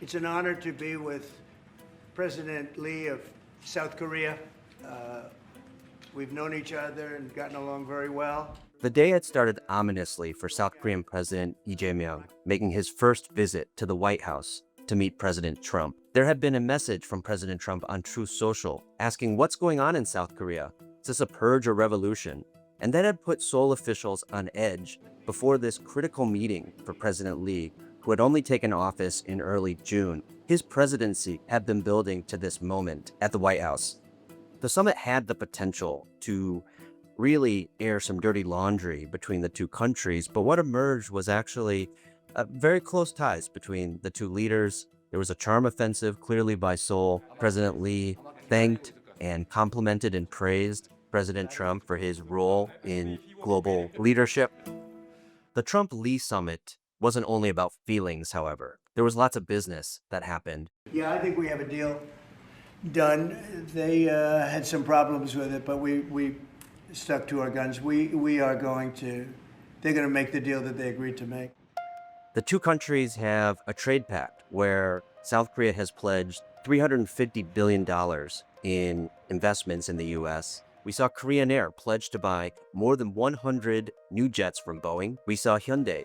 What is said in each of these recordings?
It's an honor to be with President Lee of South Korea. We've known each other and gotten along very well. The day had started ominously for South Korean President Lee Jae-myung, making his first visit to the White House to meet President Trump. There had been a message from President Trump on Truth Social asking what's going on in South Korea. Is this a purge or revolution? And that had put Seoul officials on edge before this critical meeting for President Lee, who had only taken office in early June. His presidency had been building to this moment at the White House. The summit had the potential to really air some dirty laundry between the two countries, but what emerged was actually very close ties between the two leaders. There was a charm offensive clearly by Seoul. President Lee thanked and complimented and praised President Trump for his role in global leadership. The Trump-Lee summit wasn't only about feelings, however. There was lots of business that happened. Yeah, I think we have a deal done. They had some problems with it, but we stuck to our guns. They're going to make the deal that they agreed to make. The two countries have a trade pact where South Korea has pledged $350 billion in investments in the U.S. We saw Korean Air pledge to buy more than 100 new jets from Boeing. We saw Hyundai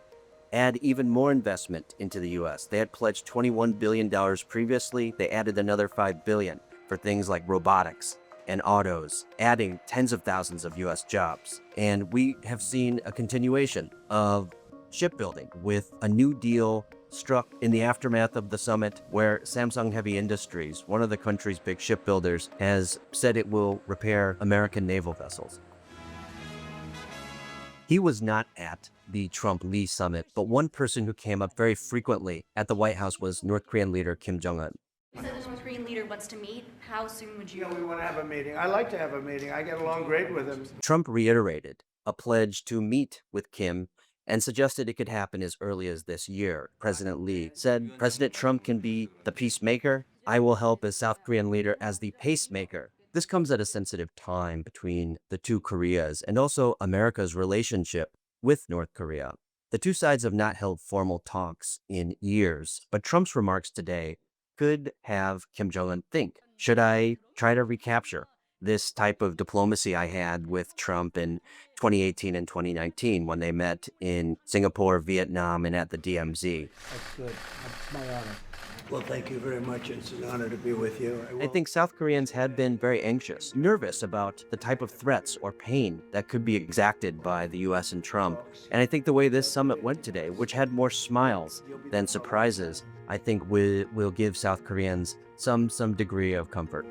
add even more investment into the U.S. They had pledged $21 billion previously. They added another $5 billion for things like robotics and autos, adding tens of thousands of U.S. jobs. And we have seen a continuation of shipbuilding with a new deal struck in the aftermath of the summit where Samsung Heavy Industries, one of the country's big shipbuilders, has said it will repair American naval vessels. He was not at the Trump-Lee summit, but one person who came up very frequently at the White House was North Korean leader Kim Jong-un. So the North Korean leader wants to meet. How soon would you? Yeah, we want to have a meeting. I like to have a meeting. I get along great with him. Trump reiterated a pledge to meet with Kim and suggested it could happen as early as this year. President Lee said President Trump can be the peacemaker. I will help as South Korean leader as the pacemaker. This comes at a sensitive time between the two Koreas and also America's relationship with North Korea. The two sides have not held formal talks in years, but Trump's remarks today could have Kim Jong-un think, should I try to recapture this type of diplomacy I had with Trump in 2018 and 2019 when they met in Singapore, Vietnam, and at the DMZ? That's good. That's my honor. Well, thank you very much. It's an honor to be with you. I think South Koreans had been very anxious, nervous about the type of threats or pain that could be exacted by the U.S. and Trump. And I think the way this summit went today, which had more smiles than surprises, I think will give South Koreans some degree of comfort.